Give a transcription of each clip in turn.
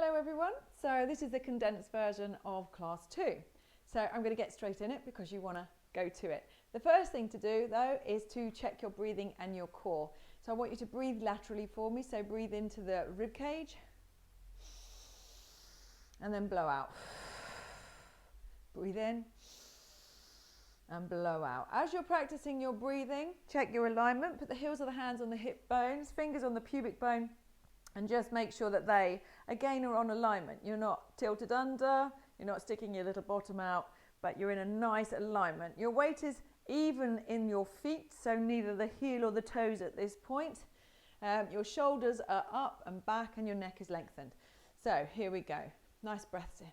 Hello everyone, so this is the condensed version of class 2. So I'm going to get straight in it because you want to go to it. The first thing to do though is to check your breathing and your core. So I want you to breathe laterally for me, so breathe into the rib cage and then blow out. Breathe in and blow out. As you're practicing your breathing, check your alignment, put the heels of the hands on the hip bones, fingers on the pubic bone, and just make sure that they, again, are on alignment. You're not tilted under, you're not sticking your little bottom out, but you're in a nice alignment. Your weight is even in your feet, so neither the heel or the toes at this point. Your shoulders are up and back and your neck is lengthened. So here we go. Nice breaths in.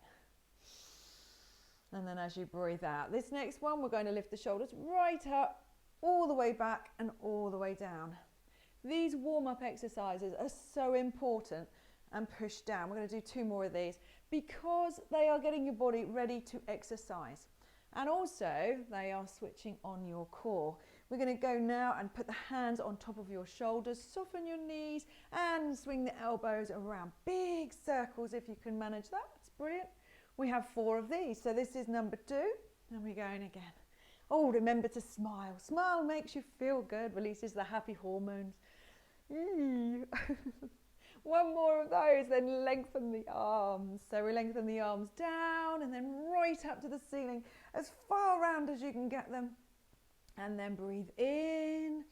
And then as you breathe out, this next one, we're going to lift the shoulders right up, all the way back and all the way down. These warm-up exercises are so important, and push down. We're going to do 2 more of these because they are getting your body ready to exercise. And also they are switching on your core. We're going to go now and put the hands on top of your shoulders, soften your knees and swing the elbows around. Big circles if you can manage that. It's brilliant. We have 4 of these. So this is number 2 and we're going again. Oh, remember to smile. Smile makes you feel good, releases the happy hormones. One more of those, then lengthen the arms. So we lengthen the arms down and then right up to the ceiling, as far round as you can get them. And then breathe in,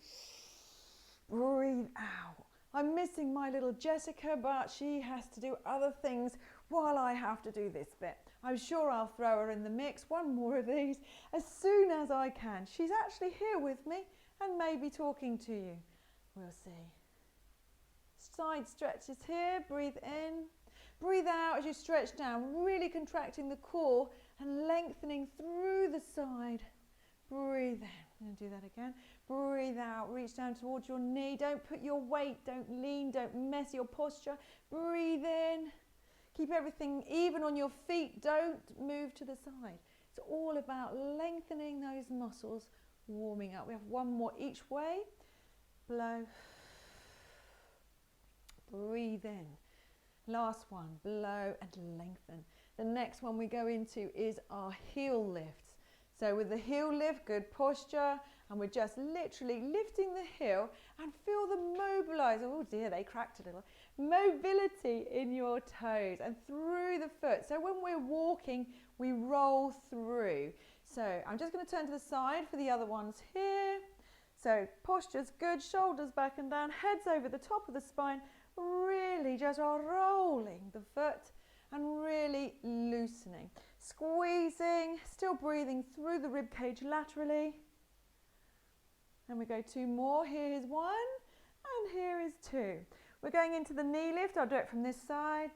breathe out. I'm missing my little Jessica, but she has to do other things while I have to do this bit. I'm sure I'll throw her in the mix. 1 more of these as soon as I can. She's actually here with me and maybe talking to you. We'll see. Side stretches here, breathe in, breathe out as you stretch down, really contracting the core and lengthening through the side. Breathe in, I'm going to do that again. Breathe out, reach down towards your knee, don't put your weight, don't lean, don't mess your posture. Breathe in, keep everything even on your feet, don't move to the side. It's all about lengthening those muscles, warming up. We have 1 more each way. Blow. Breathe in. Last one, blow and lengthen. The next one we go into is our heel lifts. So with the heel lift, good posture, and we're just literally lifting the heel and feel the mobilize. Oh dear, they cracked a little. Mobility in your toes and through the foot. So when we're walking, we roll through. So I'm just going to turn to the side for the other ones here. So posture's good, shoulders back and down, heads over the top of the spine. Really just rolling the foot and really loosening. Squeezing, still breathing through the rib cage laterally. And we go 2 more. Here is 1 and here is 2. We're going into the knee lift. I'll do it from this side.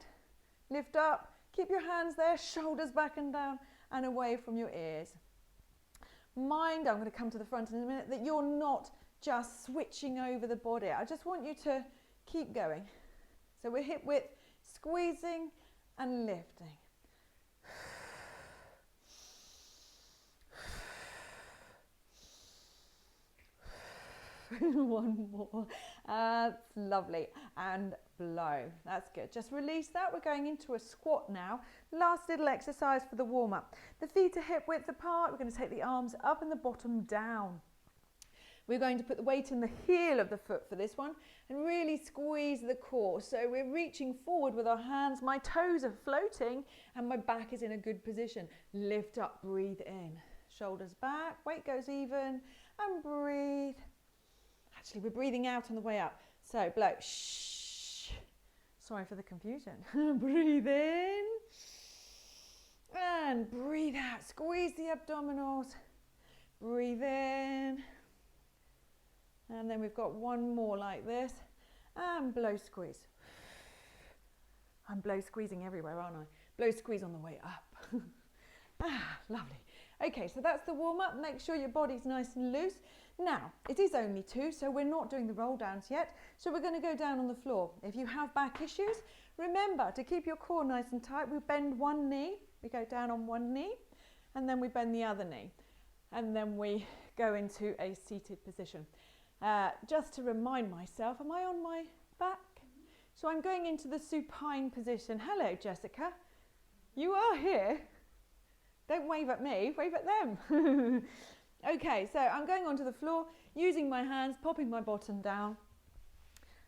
Lift up, keep your hands there, shoulders back and down and away from your ears. Mind, I'm going to come to the front in a minute, that you're not just switching over the body. I just want you to keep going. So we're hip width, squeezing and lifting. 1 more. That's lovely. And blow. That's good. Just release that. We're going into a squat now. Last little exercise for the warm-up. The feet are hip width apart. We're going to take the arms up and the bottom down. We're going to put the weight in the heel of the foot for this one and really squeeze the core. So we're reaching forward with our hands. My toes are floating and my back is in a good position. Lift up, breathe in. Shoulders back, weight goes even and breathe. Actually, we're breathing out on the way up. So blow. Shh. Sorry for the confusion. Breathe in and breathe out. Squeeze the abdominals. Breathe in. And then we've got 1 more like this. And blow, squeeze. I'm blow squeezing everywhere, aren't I? Blow squeeze on the way up. Lovely. Okay, so that's the warm-up. Make sure your body's nice and loose. Now, it is only 2, so we're not doing the roll downs yet. So we're going to go down on the floor. If you have back issues, remember to keep your core nice and tight. We bend 1 knee. We go down on 1 knee, and then we bend the other knee. And then we go into a seated position. Just to remind myself, am I on my back? So I'm going into the supine position. Hello, Jessica. You are here. Don't wave at me, wave at them. Okay, so I'm going onto the floor, using my hands, popping my bottom down,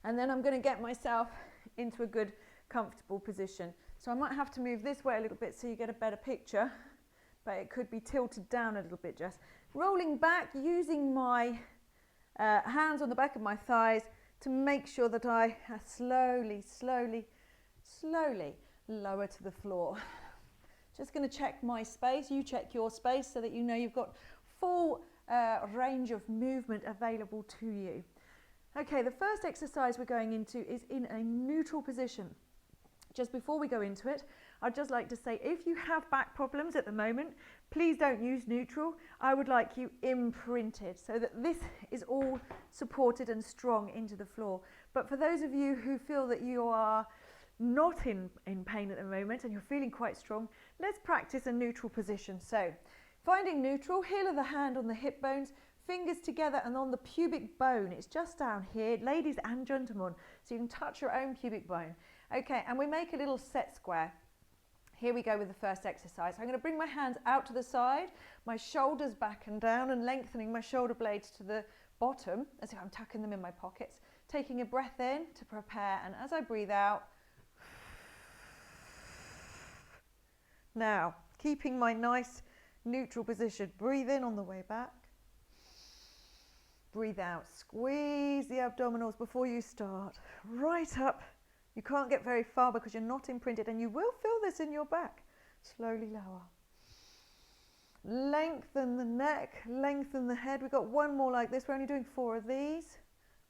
and then I'm going to get myself into a good, comfortable position. So I might have to move this way a little bit so you get a better picture, but it could be tilted down a little bit, Jess. Rolling back, using my hands on the back of my thighs to make sure that I slowly, slowly, slowly lower to the floor. Just going to check my space, you check your space so that you know you've got full range of movement available to you. Okay, the first exercise we're going into is in a neutral position. Just before we go into it, I'd just like to say if you have back problems at the moment, please don't use neutral. I would like you imprinted so that this is all supported and strong into the floor. But for those of you who feel that you are not in pain at the moment and you're feeling quite strong, let's practice a neutral position. So finding neutral, heel of the hand on the hip bones, fingers together and on the pubic bone. It's just down here, ladies and gentlemen, so you can touch your own pubic bone. Okay, and we make a little set square. Here we go with the first exercise. I'm going to bring my hands out to the side, my shoulders back and down, and lengthening my shoulder blades to the bottom as if I'm tucking them in my pockets. Taking a breath in to prepare, and as I breathe out, now keeping my nice neutral position. Breathe in on the way back. Breathe out. Squeeze the abdominals before you start. Right up. You can't get very far because you're not imprinted, and you will feel this in your back. Slowly lower. Lengthen the neck, lengthen the head. We've got one more like this. We're only doing 4 of these.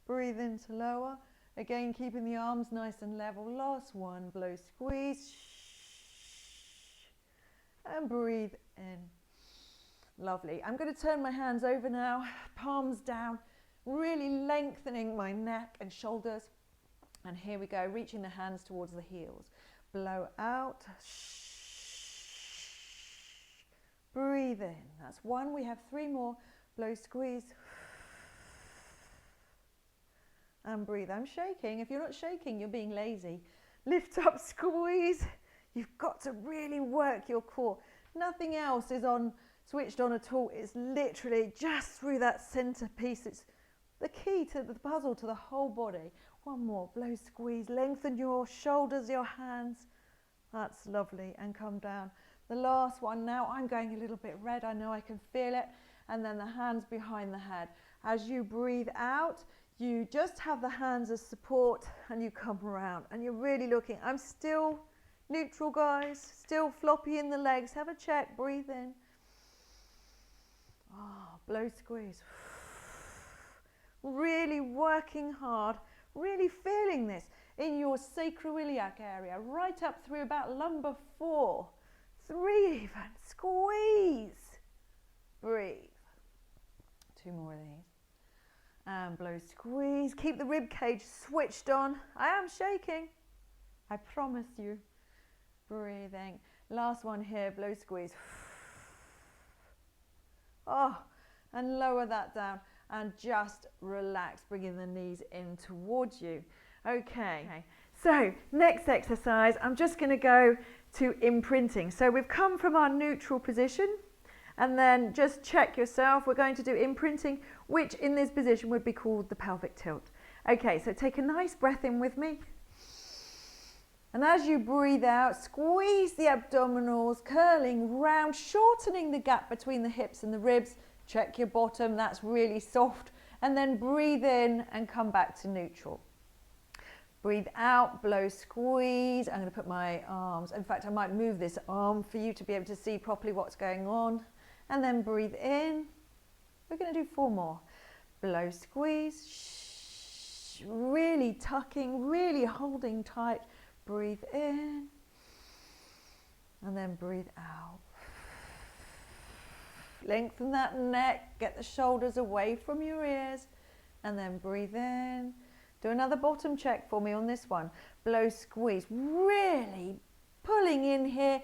Breathe in to lower. Again, keeping the arms nice and level. Last one. Blow, squeeze. And breathe in. Lovely. I'm going to turn my hands over now, palms down, really lengthening my neck and shoulders. And here we go, reaching the hands towards the heels. Blow out. Breathe in. That's 1. We have 3 more. Blow, squeeze. And breathe. I'm shaking. If you're not shaking, you're being lazy. Lift up, squeeze. You've got to really work your core. Nothing else is switched on at all. It's literally just through that centerpiece. It's the key to the puzzle, to the whole body. 1 more. Blow, squeeze. Lengthen your shoulders, your hands. That's lovely. And come down. The last one now. I'm going a little bit red. I know I can feel it. And then the hands behind the head. As you breathe out, you just have the hands as support and you come around. And you're really looking. I'm still neutral, guys. Still floppy in the legs. Have a check. Breathe in. Oh, blow, squeeze. Really working hard. Really feeling this in your sacroiliac area. Right up through about lumbar 4. 3 even. Squeeze. Breathe. 2 more of these. And blow, squeeze. Keep the rib cage switched on. I am shaking. I promise you. Breathing. Last one here. Blow, squeeze. Oh, and lower that down. And just relax, bringing the knees in towards you. Okay. So next exercise, I'm just going to go to imprinting. So we've come from our neutral position, and then just check yourself. We're going to do imprinting, which in this position would be called the pelvic tilt. Okay, so take a nice breath in with me. And as you breathe out, squeeze the abdominals, curling round, shortening the gap between the hips and the ribs. Check your bottom, that's really soft. And then breathe in and come back to neutral. Breathe out, blow, squeeze. I'm going to put my arms, in fact I might move this arm for you to be able to see properly what's going on. And then breathe in. We're going to do 4 more. Blow, squeeze. Really tucking, really holding tight. Breathe in. And then breathe out. Lengthen that neck, get the shoulders away from your ears, and then breathe in. Do another bottom check for me on this one. Blow, squeeze, really pulling in here,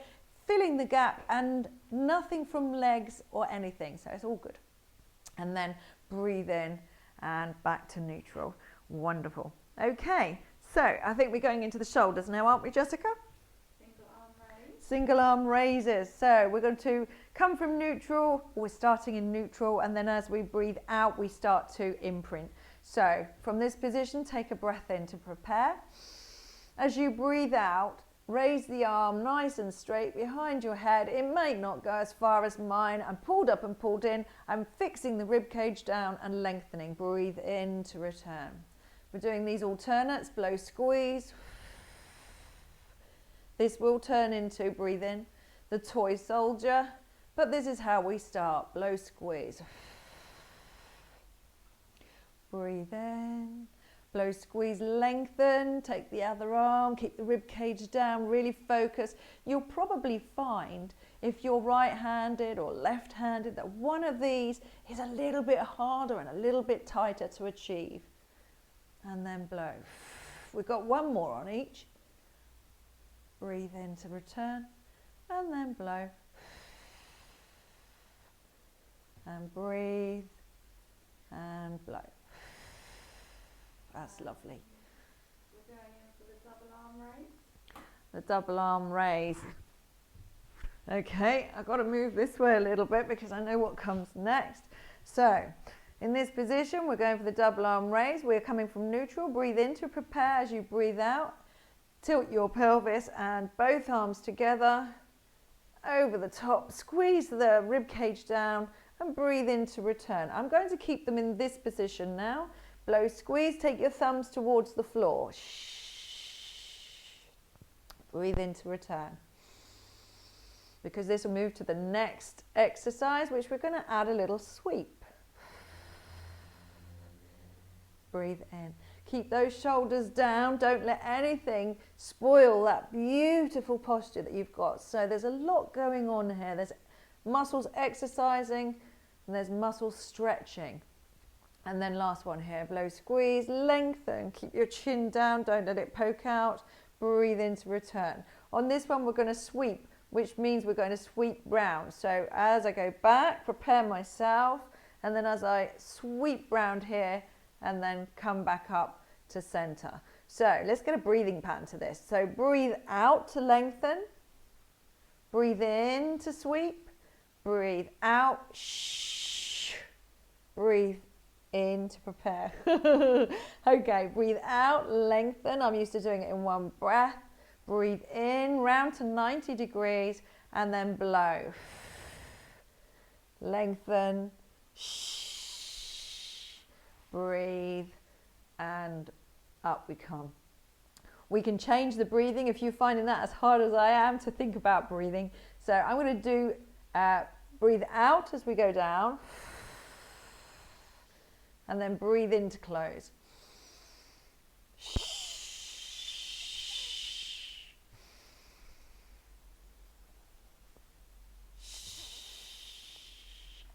filling the gap, and nothing from legs or anything, so it's all good. And then breathe in and back to neutral. Wonderful. Okay, So I think we're going into the shoulders now, aren't we, Jessica? Single arm raise. Single arm raises. So we're going to come from neutral. We're starting in neutral, and then as we breathe out, we start to imprint. So from this position, take a breath in to prepare. As you breathe out, raise the arm nice and straight behind your head. It may not go as far as mine. I'm pulled up and pulled in. I'm fixing the rib cage down and lengthening. Breathe in to return. We're doing these alternates, blow, squeeze. This will turn into, breathe in, the toy soldier. But this is how we start. Blow, squeeze. Breathe in. Blow, squeeze, lengthen. Take the other arm. Keep the rib cage down. Really focus. You'll probably find if you're right-handed or left-handed that one of these is a little bit harder and a little bit tighter to achieve. And then blow. We've got one more on each. Breathe in to return. And then blow. And breathe. And blow. That's lovely. We're going in for the double arm raise. The double arm raise. Okay, I've got to move this way a little bit because I know what comes next. So, in this position, we're going for the double arm raise. We're coming from neutral. Breathe in to prepare. As you breathe out, tilt your pelvis and both arms together over the top. Squeeze the rib cage down and breathe in to return. I'm going to keep them in this position now. Blow, squeeze, take your thumbs towards the floor. Breathe in to return. Because this will move to the next exercise, which we're going to add a little sweep. Breathe in. Keep those shoulders down. Don't let anything spoil that beautiful posture that you've got. So there's a lot going on here. There's muscles exercising and there's muscles stretching. And then last one here, blow, squeeze, lengthen, keep your chin down, don't let it poke out, breathe in to return. On this one, we're going to sweep, which means we're going to sweep round. So as I go back, prepare myself, and then as I sweep round here, and then come back up to center. So let's get a breathing pattern to this. So breathe out to lengthen, breathe in to sweep, breathe out, shh, breathe in to prepare. Okay, breathe out, lengthen. I'm used to doing it in one breath. Breathe in, round to 90 degrees, and then blow. Lengthen, shh, breathe, and up we come. We can change the breathing if you're finding that as hard as I am to think about breathing. So I'm going to do breathe out as we go down. And then breathe in to close.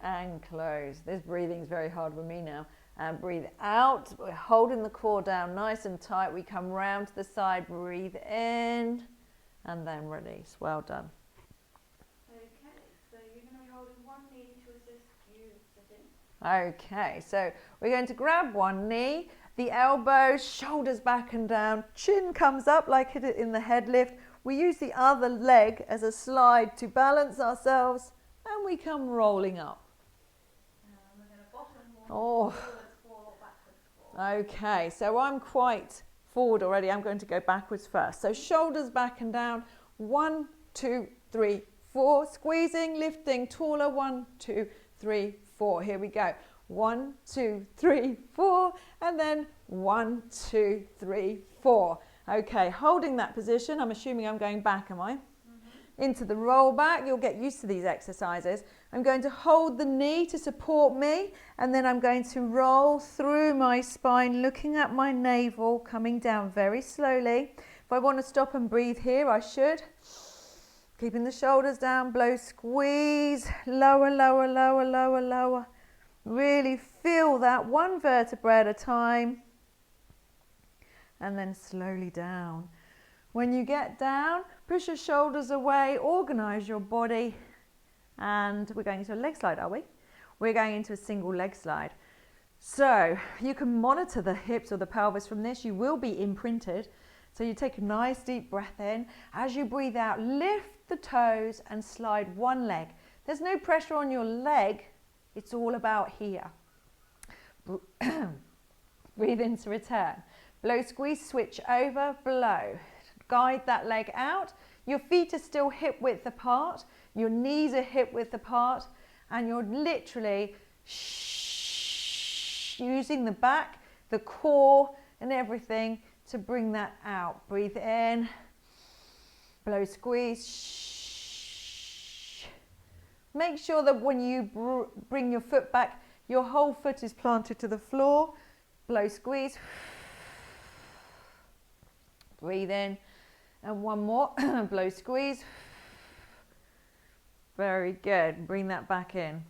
And close. This breathing is very hard for me now. And breathe out. We're holding the core down nice and tight. We come round to the side. Breathe in. And then release. Well done. Okay, so you're going to be holding one knee to assist you sitting. Okay, so we're going to grab one knee, the elbows, shoulders back and down, chin comes up like it in the head lift. We use the other leg as a slide to balance ourselves, and we come rolling up. We're going to bottom one, Oh. forwards four, backwards 4. Okay, so I'm quite forward already. I'm going to go backwards first. So shoulders back and down. 1, 2, 3, 4. Squeezing, lifting, taller. 1, 2, 3, 4. Here we go. 1, 2, 3, 4. And then 1, 2, 3, 4. Okay, holding that position. I'm assuming I'm going back, am I? Into the roll back. You'll get used to these exercises. I'm going to hold the knee to support me, and then I'm going to roll through my spine, looking at my navel, coming down very slowly. If I want to stop and breathe here, I should. Keeping the shoulders down, blow, squeeze, lower, lower, lower, lower, lower. Really feel that one vertebra at a time, and then slowly down. When you get down, push your shoulders away, organize your body, and we're going into a leg slide, are we? We're going into a single leg slide. So you can monitor the hips or the pelvis from this. You will be imprinted. So you take a nice deep breath in. As you breathe out, lift the toes and slide one leg. There's no pressure on your leg. It's all about here. Breathe in to return. Blow, squeeze, switch over, blow. Guide that leg out. Your feet are still hip width apart. Your knees are hip width apart. And you're literally using the back, the core and everything to bring that out. Breathe in. Blow, squeeze. Make sure that when you bring your foot back, your whole foot is planted to the floor. Blow, squeeze. Breathe in. And one more. Blow, squeeze. Very good. Bring that back in.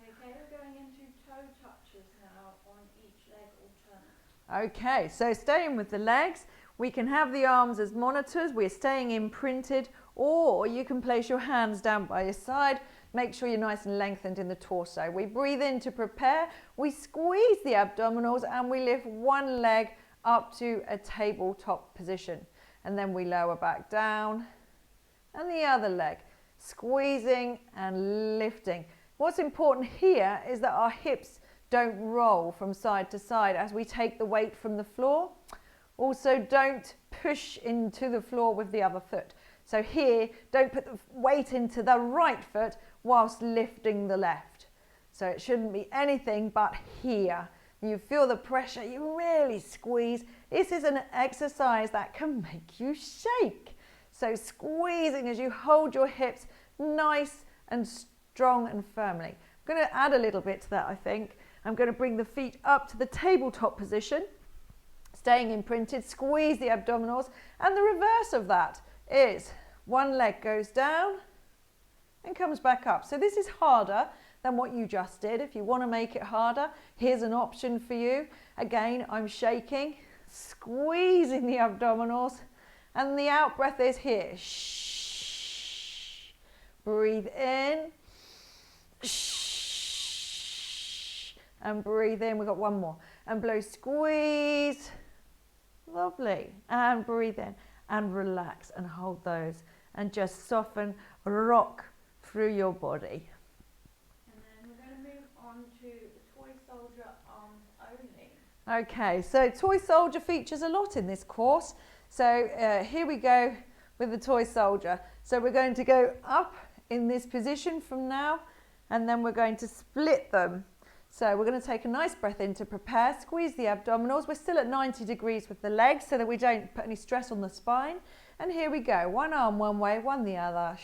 Okay, we're going into toe touches now on each leg alternate. Okay, so staying with the legs, we can have the arms as monitors. We're staying imprinted, or you can place your hands down by your side. Make sure you're nice and lengthened in the torso. We breathe in to prepare. We squeeze the abdominals and we lift one leg up to a tabletop position. And then we lower back down. And the other leg, squeezing and lifting. What's important here is that our hips don't roll from side to side as we take the weight from the floor. Also, don't push into the floor with the other foot. So here, don't put the weight into the right foot whilst lifting the left. So it shouldn't be anything but here. You feel the pressure, you really squeeze. This is an exercise that can make you shake. So squeezing as you hold your hips nice and strong and firmly. I'm going to add a little bit to that, I think. I'm going to bring the feet up to the tabletop position, staying imprinted, squeeze the abdominals, and the reverse of that is one leg goes down and comes back up. So this is harder than what you just did. If you want to make it harder, here's an option for you. Again, I'm shaking, squeezing the abdominals, and the out breath is here. Shh. Breathe in. Shh. And breathe in. We've got one more. And blow, squeeze. Lovely. And breathe in. And relax and hold those. And just soften, rock through your body. And then we're going to move on to the toy soldier arms only. Okay, so toy soldier features a lot in this course. So here we go with the toy soldier. So we're going to go up in this position from now, and then we're going to split them. So we're going to take a nice breath in to prepare, squeeze the abdominals. We're still at 90 degrees with the legs so that we don't put any stress on the spine. And here we go, one arm one way, one the other.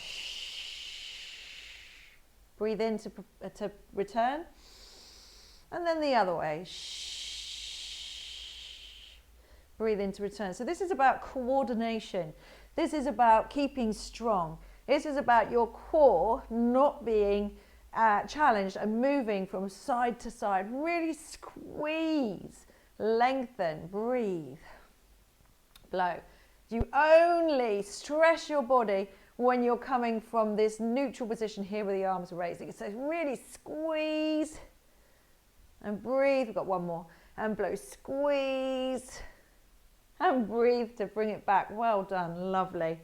Breathe in to return, and then the other way. Breathe in to return. So this is about coordination. This is about keeping strong. This is about your core not being challenged and moving from side to side. Really squeeze, lengthen, breathe, blow. You only stress your body when you're coming from this neutral position here with the arms raising. So really squeeze and breathe. We've got one more. And blow, squeeze. And breathe to bring it back. Well done, lovely.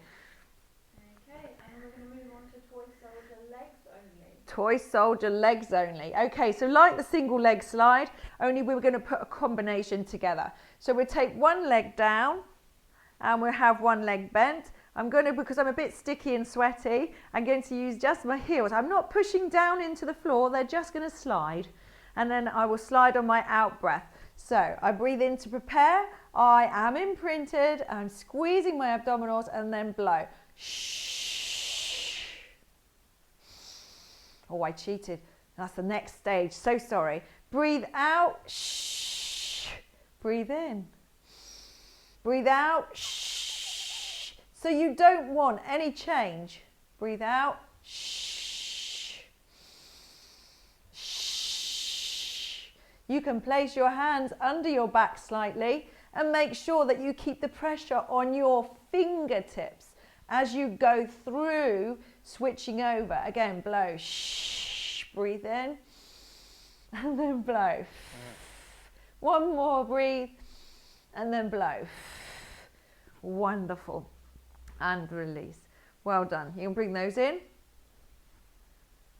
Okay, and we're going to move on to toy soldier legs only. Toy soldier legs only. Okay, so like the single leg slide, only we were going to put a combination together. So we'll take one leg down and we'll have one leg bent. I'm going to, because I'm a bit sticky and sweaty, I'm going to use just my heels. I'm not pushing down into the floor, they're just going to slide. And then I will slide on my out breath. So I breathe in to prepare. I am imprinted. I'm squeezing my abdominals and then blow. Shh. Oh, I cheated. That's the next stage. So sorry. Breathe out. Shh. Breathe in. Breathe out. Shh. So you don't want any change. Breathe out. Shh. Shh. You can place your hands under your back slightly and make sure that you keep the pressure on your fingertips as you go through switching over. Again, blow. Shh. Breathe in. and then blow. One more, breathe, and then blow. Wonderful. And release. Well done. You can bring those in.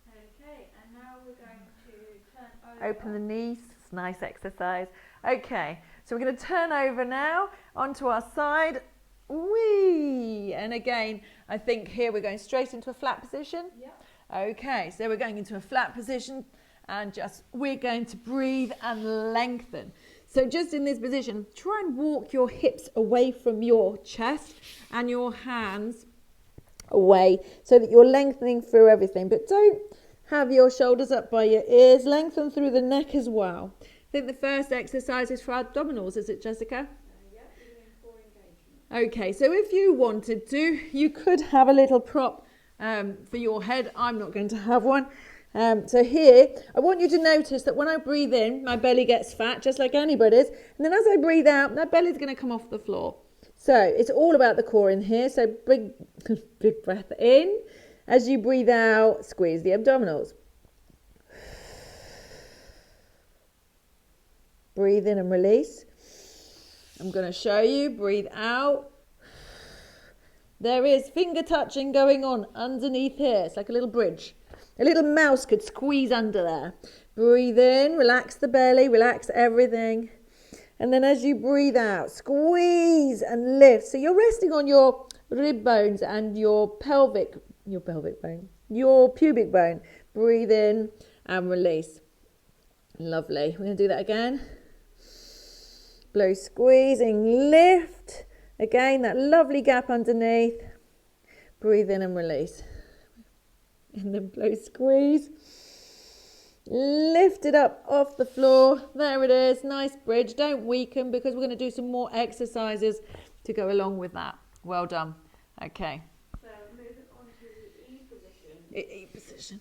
Okay, and now we're going to turn over. Open the knees. It's a nice exercise. Okay, so we're going to turn over now onto our side. Whee! And again, I think here we're going straight into a flat position. Yep. Okay, so we're going into a flat position and just we're going to breathe and lengthen. So just in this position, try and walk your hips away from your chest and your hands away so that you're lengthening through everything. But don't have your shoulders up by your ears. Lengthen through the neck as well. I think the first exercise is for abdominals, is it, Jessica? Yep, we're doing core engagement. Okay, so if you wanted to, you could have a little prop for your head. I'm not going to have one. So here, I want you to notice that when I breathe in, my belly gets fat, just like anybody's. And then as I breathe out, that belly's going to come off the floor. So it's all about the core in here. So big breath in. As you breathe out, squeeze the abdominals. Breathe in and release. I'm going to show you. Breathe out. There is finger touching going on underneath here. It's like a little bridge. A little mouse could squeeze under there. Breathe in, relax the belly, relax everything. And then as you breathe out, squeeze and lift. So you're resting on your rib bones and your pubic bone. Breathe in and release. Lovely. We're going to do that again. Blow, squeezing, lift. Again, that lovely gap underneath. Breathe in and release. And then blow, squeeze. Lift it up off the floor. There it is. Nice bridge. Don't weaken because we're going to do some more exercises to go along with that. Well done. Okay. So moving on to the E position. E position.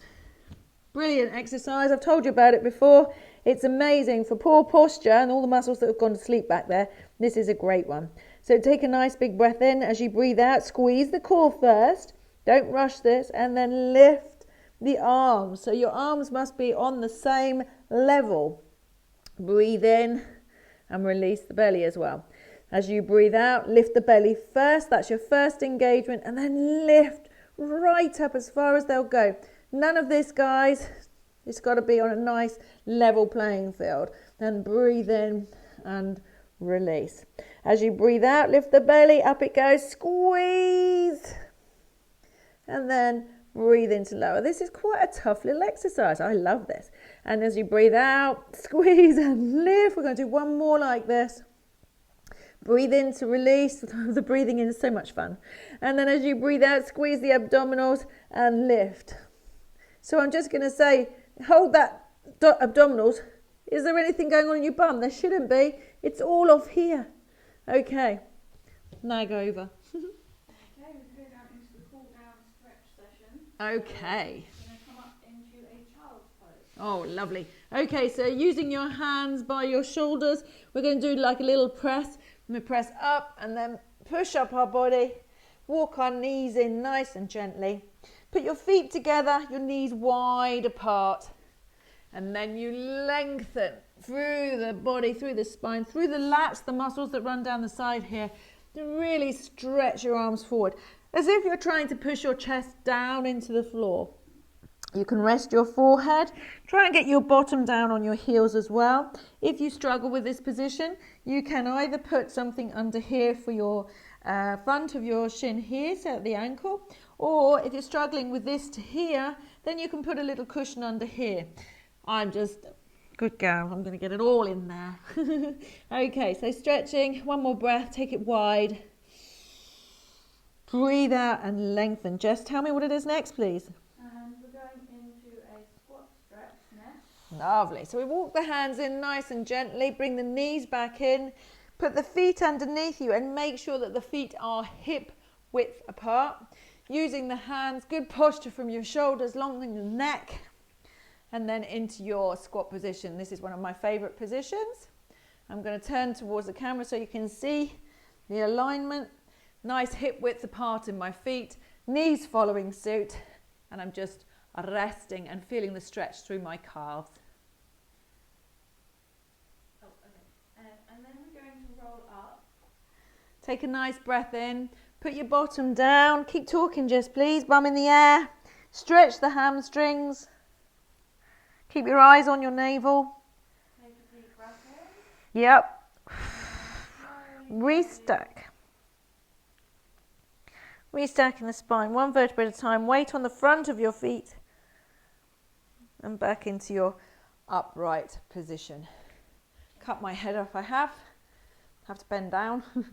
Brilliant exercise. I've told you about it before. It's amazing for poor posture and all the muscles that have gone to sleep back there. This is a great one. So take a nice big breath in. As you breathe out, squeeze the core first. Don't rush this. And then lift the arms. So your arms must be on the same level. Breathe in and release the belly as well. As you breathe out, lift the belly first. That's your first engagement. And then lift right up as far as they'll go. None of this, guys. It's got to be on a nice level playing field. Then breathe in and release. As you breathe out, lift the belly. Up it goes. Squeeze. And then breathe into lower. This is quite a tough little exercise. I love this. And as you breathe out, squeeze and lift. We're going to do one more like this. Breathe in to release. The breathing in is so much fun. And then as you breathe out, squeeze the abdominals and lift. So I'm just going to say, hold that abdominals. Is there anything going on in your bum? There shouldn't be. It's all off here. Okay. Nag over. Okay, we're going out into the cool down stretch session. Okay. We're going to come up into a child's pose. Oh, lovely. Okay, so using your hands by your shoulders, we're going to do like a little press. We press up and then push up our body. Walk our knees in nice and gently. Put your feet together, your knees wide apart. And then you lengthen through the body, through the spine, through the lats, the muscles that run down the side here. To really stretch your arms forward, as if you're trying to push your chest down into the floor. You can rest your forehead. Try and get your bottom down on your heels as well. If you struggle with this position, you can either put something under here for your front of your shin here, so at the ankle, or if you're struggling with this to here, then you can put a little cushion under here. I'm just, good girl, I'm going to get it all in there. Okay, so stretching, one more breath, take it wide. Breathe out and lengthen. Jess, tell me what it is next, please. And we're going into a squat stretch next. Lovely. So we walk the hands in nice and gently, bring the knees back in, put the feet underneath you and make sure that the feet are hip width apart. Using the hands, good posture from your shoulders, long in the neck, and then into your squat position. This is one of my favorite positions. I'm going to turn towards the camera so you can see the alignment. Nice hip width apart in my feet, knees following suit, and I'm just resting and feeling the stretch through my calves. and then we're going to roll up. Take a nice breath in. Put your bottom down. Keep talking, Jess, please. Bum in the air. Stretch the hamstrings. Keep your eyes on your navel. Take a deep breath in. Yep. Slowly Restack. Restacking the spine, one vertebra at a time. Weight on the front of your feet. And back into your upright position. Cut my head off, I have to bend down. And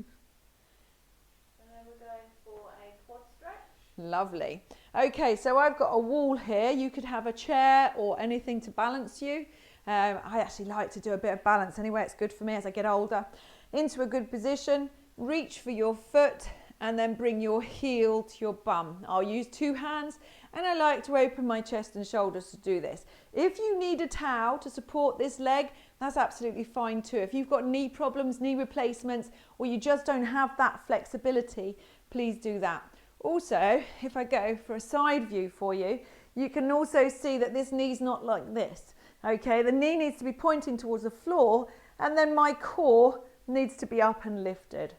then we're going for a quad stretch. Lovely. Okay, so I've got a wall here. You could have a chair or anything to balance you. I actually like to do a bit of balance anyway. It's good for me as I get older. Into a good position, reach for your foot and then bring your heel to your bum. I'll use 2 hands and I like to open my chest and shoulders to do this. If you need a towel to support this leg, that's absolutely fine too. If you've got knee problems, knee replacements, or you just don't have that flexibility, please do that. Also, if I go for a side view for you, you can also see that this knee's not like this. Okay, the knee needs to be pointing towards the floor and then my core needs to be up and lifted.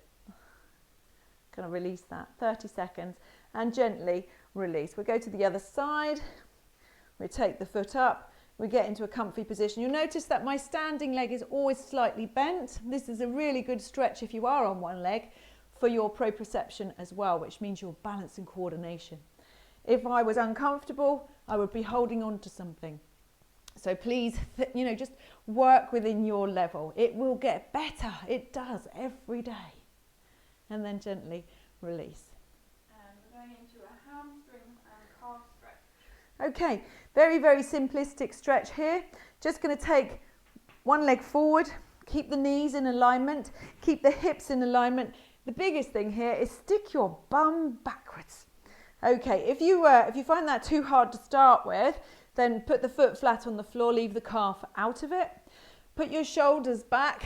Going to release that, 30 seconds, and gently release. We'll go to the other side. We take the foot up. We get into a comfy position. You'll notice that my standing leg is always slightly bent. This is a really good stretch if you are on one leg for your proprioception as well, which means your balance and coordination. If I was uncomfortable, I would be holding on to something. So please, just work within your level. It will get better. It does every day. And then gently release. And we're going into a hamstring and calf stretch. Okay, very, very simplistic stretch here. Just going to take one leg forward, keep the knees in alignment, keep the hips in alignment. The biggest thing here is stick your bum backwards. Okay, if you find that too hard to start with, then put the foot flat on the floor, leave the calf out of it. Put your shoulders back,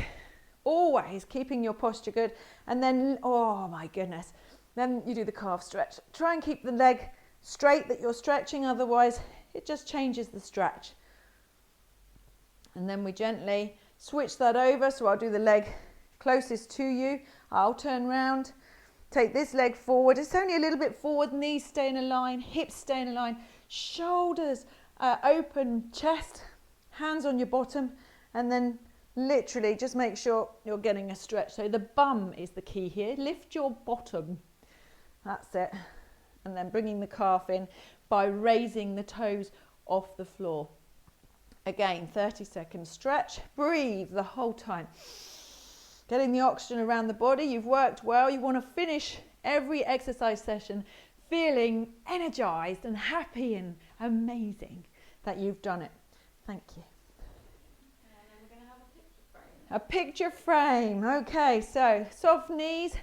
always keeping your posture good. And then, oh my goodness, then you do the calf stretch. Try and keep the leg straight that you're stretching, otherwise it just changes the stretch. And then we gently switch that over, so I'll do the leg closest to you. I'll turn round, take this leg forward. It's only a little bit forward, knees stay in a line, hips stay in a line, shoulders open, chest, hands on your bottom, and then literally just make sure you're getting a stretch. So the bum is the key here. Lift your bottom. That's it. And then bringing the calf in by raising the toes off the floor. Again, 30-second stretch. Breathe the whole time. Getting the oxygen around the body. You've worked well. You want to finish every exercise session feeling energized and happy and amazing that you've done it. Thank you. And then we're going to have a picture frame. A picture frame. Okay, so soft knees,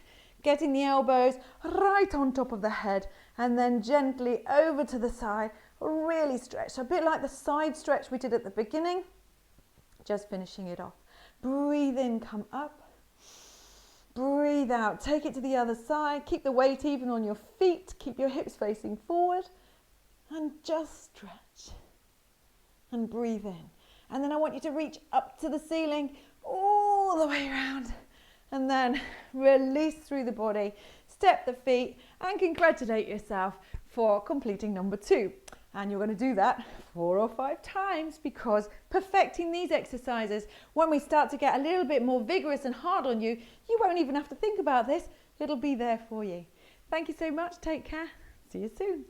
getting the elbows right on top of the head and then gently over to the side. Really stretch. So a bit like the side stretch we did at the beginning. Just finishing it off. Breathe in, come up. Breathe out, take it to the other side, keep the weight even on your feet, keep your hips facing forward and just stretch and breathe in. And then I want you to reach up to the ceiling all the way around and then release through the body, step the feet and congratulate yourself for completing number 2. And you're going to do that 4 or 5 times because perfecting these exercises, when we start to get a little bit more vigorous and hard on you, you won't even have to think about this. It'll be there for you. Thank you so much. Take care. See you soon.